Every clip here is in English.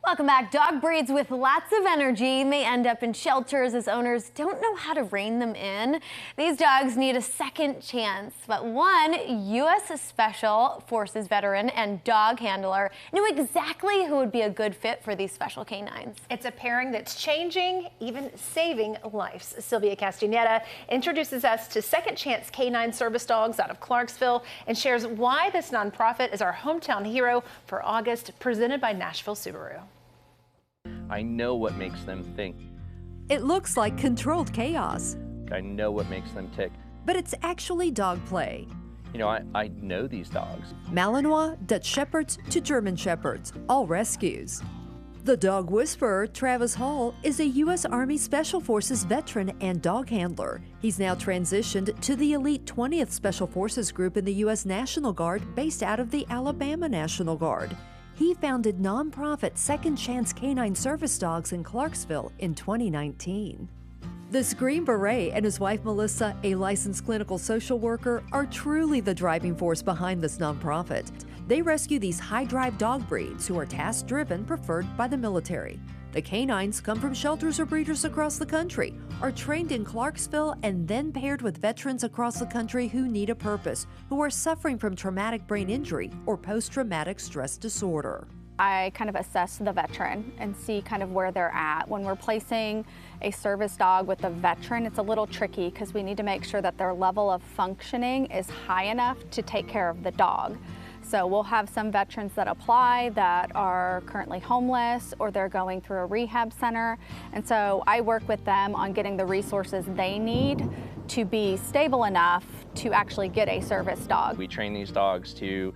Welcome back. Dog breeds with lots of energy may end up in shelters as owners don't know how to rein them in. These dogs need a second chance, but one U.S. Special Forces veteran and dog handler knew exactly who would be a good fit for these special canines. It's a pairing that's changing, even saving lives. Sylvia Castaneda introduces us to Second Chance K-9 service dogs out of Clarksville and shares why this nonprofit is our hometown hero for August, presented by Nashville Subaru. I know what makes them think. It looks like controlled chaos. I know what makes them tick. But it's actually dog play. You know, I know these dogs. Malinois, Dutch Shepherds to German Shepherds, all rescues. The dog whisperer, Travis Hall, is a U.S. Army Special Forces veteran and dog handler. He's now transitioned to the elite 20th Special Forces group in the U.S. National Guard based out of the Alabama National Guard. He founded nonprofit Second Chance Canine Service Dogs in Clarksville in 2019. This Green Beret and his wife Melissa, a licensed clinical social worker, are truly the driving force behind this nonprofit. They rescue these high-drive dog breeds who are task-driven, preferred by the military. The canines come from shelters or breeders across the country, are trained in Clarksville, and then paired with veterans across the country who need a purpose, who are suffering from traumatic brain injury or post-traumatic stress disorder. I kind of assess the veteran and see kind of where they're at. When we're placing a service dog with a veteran, it's a little tricky because we need to make sure that their level of functioning is high enough to take care of the dog. So we'll have some veterans that apply that are currently homeless or they're going through a rehab center. And so I work with them on getting the resources they need to be stable enough to actually get a service dog. We train these dogs to,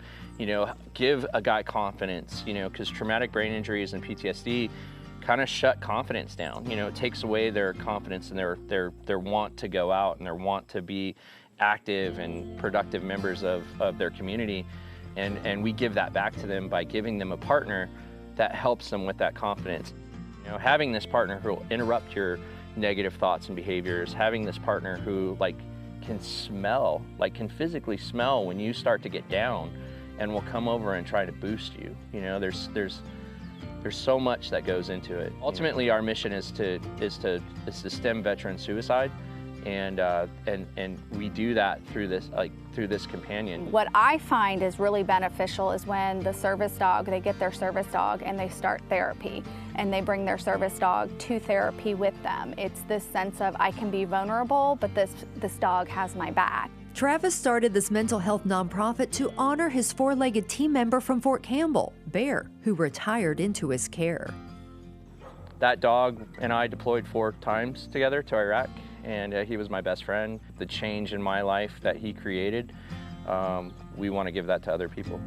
give a guy confidence, because traumatic brain injuries and PTSD kind of shut confidence down. It takes away their confidence and their want to go out and their want to be active and productive members of their community. And we give that back to them by giving them a partner that helps them with that confidence. Having this partner who will interrupt your negative thoughts and behaviors, having this partner who can smell, can physically smell when you start to get down and will come over and try to boost you. There's so much that goes into it. Ultimately, our mission is to stem veteran suicide. And we do that through this companion. What I find is really beneficial is when the service dog, they get their service dog and they start therapy and they bring their service dog to therapy with them. It's this sense of I can be vulnerable, but this dog has my back. Travis started this mental health nonprofit to honor his four-legged team member from Fort Campbell, Bear, who retired into his care. That dog and I deployed 4 times together to Iraq. And he was my best friend. The change in my life that he created, we want to give that to other people.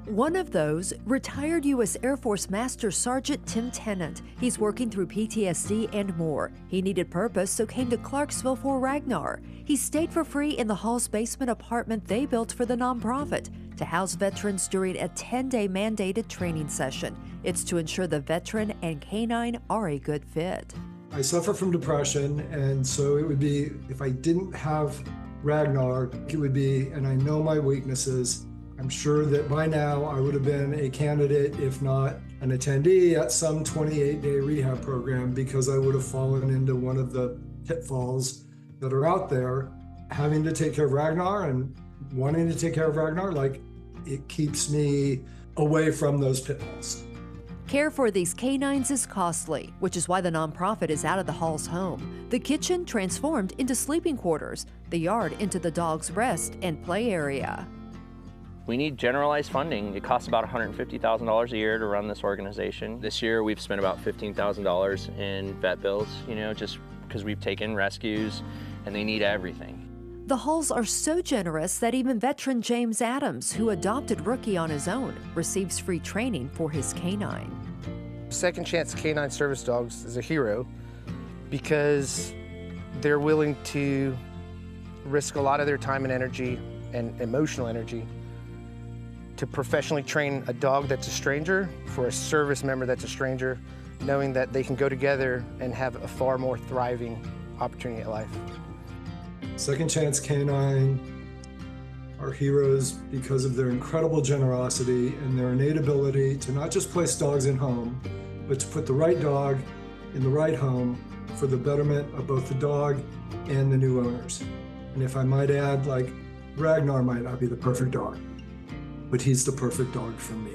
One of those, retired U.S. Air Force Master Sergeant Tim Tennant. He's working through PTSD and more. He needed purpose, so came to Clarksville for Ragnar. He stayed for free in the Hall's basement apartment they built for the nonprofit to house veterans during a 10-day mandated training session. It's to ensure the veteran and canine are a good fit. I suffer from depression, and so it would be, if I didn't have Ragnar, it would be, and I know my weaknesses, I'm sure that by now I would have been a candidate, if not an attendee, at some 28-day rehab program, because I would have fallen into one of the pitfalls that are out there. Having to take care of Ragnar and wanting to take care of Ragnar, it keeps me away from those pitfalls. Care for these canines is costly, which is why the nonprofit is out of the Hall's home. The kitchen transformed into sleeping quarters, the yard into the dog's rest and play area. We need generalized funding. It costs about $150,000 a year to run this organization. This year we've spent about $15,000 in vet bills, just because we've taken rescues and they need everything. The Halls are so generous that even veteran James Adams, who adopted Rookie on his own, receives free training for his canine. Second Chance Canine Service Dogs is a hero because they're willing to risk a lot of their time and energy and emotional energy to professionally train a dog that's a stranger for a service member that's a stranger, knowing that they can go together and have a far more thriving opportunity at life. Second Chance K-9 are heroes because of their incredible generosity and their innate ability to not just place dogs in home, but to put the right dog in the right home for the betterment of both the dog and the new owners. And if I might add, like, Ragnar might not be the perfect dog, but he's the perfect dog for me.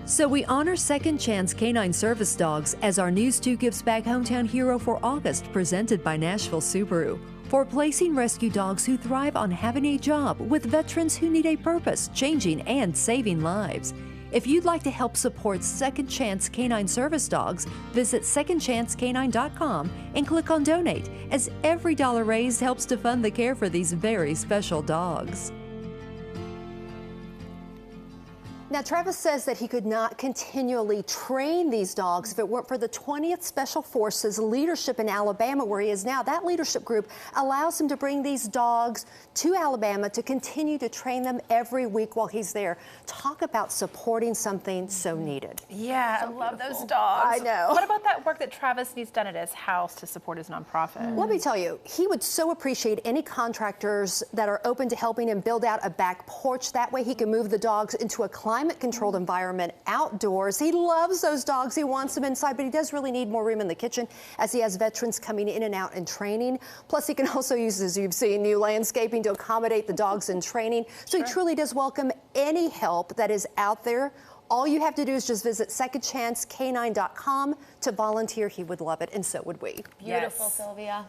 So we honor Second Chance K-9 Service Dogs as our News 2 Gives Back Hometown Hero for August, presented by Nashville Subaru, for placing rescue dogs who thrive on having a job with veterans who need a purpose, changing and saving lives. If you'd like to help support Second Chance K-9 Service Dogs, visit secondchancek9.com and click on Donate, as every dollar raised helps to fund the care for these very special dogs. Now, Travis says that he could not continually train these dogs if it weren't for the 20th Special Forces leadership in Alabama, where he is now. That leadership group allows him to bring these dogs to Alabama to continue to train them every week while he's there. Talk about supporting something so needed. Yeah, I love those dogs. I know. What about that work that Travis needs done at his house to support his nonprofit? Let me tell you, he would so appreciate any contractors that are open to helping him build out a back porch. That way he can move the dogs into a climate-controlled environment outdoors. He loves those dogs. He wants them inside, but he does really need more room in the kitchen as he has veterans coming in and out and training. Plus, he can also use, as you've seen, new landscaping to accommodate the dogs in training. So he truly does welcome any help that is out there. All you have to do is just visit secondchancek9.com to volunteer. He would love it, and so would we. Beautiful, Sylvia.